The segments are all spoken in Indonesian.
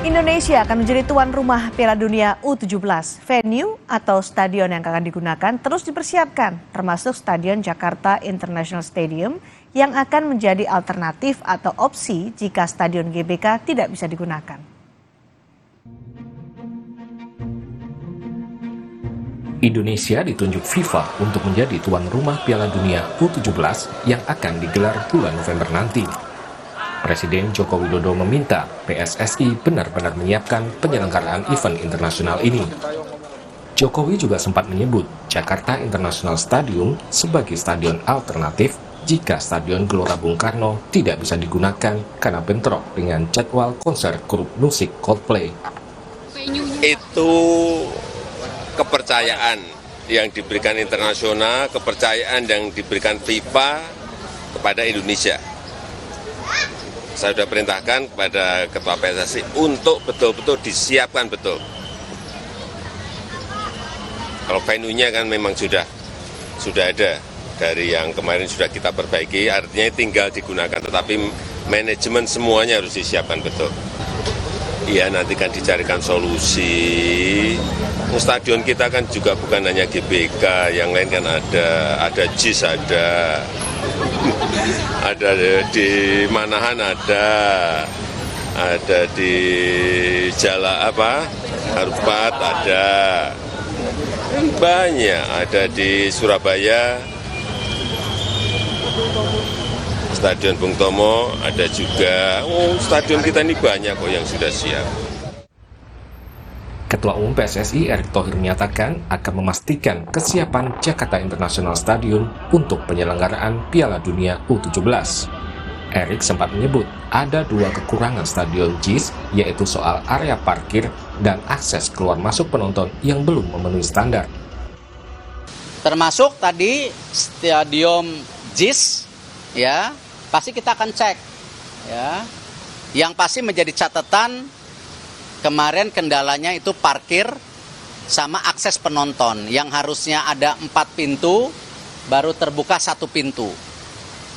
Indonesia akan menjadi tuan rumah Piala Dunia U17. Venue atau stadion yang akan digunakan terus dipersiapkan, termasuk Stadion Jakarta International Stadium yang akan menjadi alternatif atau opsi jika Stadion GBK tidak bisa digunakan. Indonesia ditunjuk FIFA untuk menjadi tuan rumah Piala Dunia U17 yang akan digelar bulan November nanti. Presiden Joko Widodo meminta PSSI benar-benar menyiapkan penyelenggaraan event internasional ini. Jokowi juga sempat menyebut Jakarta International Stadium sebagai stadion alternatif jika Stadion Gelora Bung Karno tidak bisa digunakan karena bentrok dengan jadwal konser grup musik Coldplay. Itu kepercayaan yang diberikan internasional, kepercayaan yang diberikan FIFA kepada Indonesia. Saya sudah perintahkan kepada Ketua PSSI untuk betul-betul disiapkan betul. Kalau venue-nya kan memang sudah ada dari yang kemarin sudah kita perbaiki, artinya tinggal digunakan, tetapi manajemen semuanya harus disiapkan betul. Iya, nanti kan dicarikan solusi. Stadion kita kan juga bukan hanya GBK, yang lain kan ada JIS, ada di Manahan, ada di Harupat, ada banyak, ada di Surabaya, Stadion Bung Tomo, ada juga. Stadion kita ini banyak kok yang sudah siap. Ketua Umum PSSI Erick Thohir menyatakan akan memastikan kesiapan Jakarta International Stadium untuk penyelenggaraan Piala Dunia U17. Erick sempat menyebut ada dua kekurangan Stadion JIS, yaitu soal area parkir dan akses keluar masuk penonton yang belum memenuhi standar. Termasuk tadi Stadion JIS, ya pasti kita akan cek, ya. Yang pasti menjadi catatan kemarin kendalanya itu parkir sama akses penonton yang harusnya ada 4 pintu baru terbuka 1 pintu.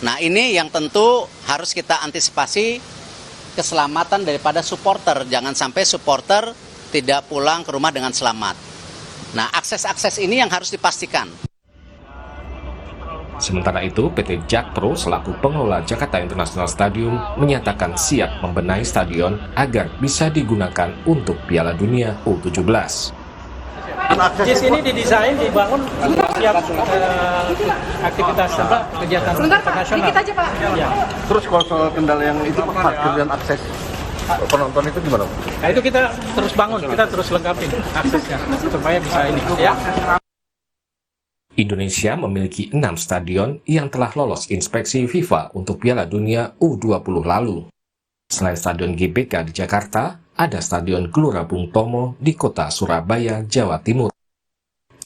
Nah ini yang tentu harus kita antisipasi keselamatan daripada supporter. Jangan sampai supporter tidak pulang ke rumah dengan selamat. Nah akses-akses ini yang harus dipastikan. Sementara itu, PT Jakpro selaku pengelola Jakarta International Stadium menyatakan siap membenahi stadion agar bisa digunakan untuk Piala Dunia U17. JIS ini didesain, dibangun siap aktivitas kegiatan internasional. Dikit aja Pak. Ya. Terus kalau soal kendala yang itu parkir dan akses penonton itu gimana? Nah itu kita terus bangun, kita terus lengkapin aksesnya supaya bisa ini. Ya. Indonesia memiliki 6 stadion yang telah lolos inspeksi FIFA untuk Piala Dunia U20 lalu. Selain Stadion GBK di Jakarta, ada Stadion Gelora Bung Tomo di kota Surabaya, Jawa Timur.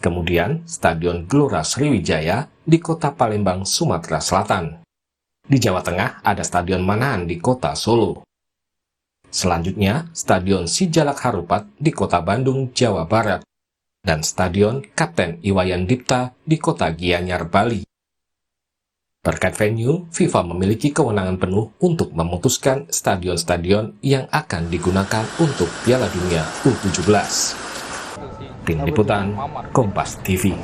Kemudian, Stadion Gelora Sriwijaya di kota Palembang, Sumatera Selatan. Di Jawa Tengah, ada Stadion Manahan di kota Solo. Selanjutnya, Stadion Sijalak Harupat di kota Bandung, Jawa Barat. Dan Stadion Kapten Iwayan Dipta di kota Gianyar, Bali. Terkait venue, FIFA memiliki kewenangan penuh untuk memutuskan stadion-stadion yang akan digunakan untuk Piala Dunia U17. Tim Liputan, Kompas TV.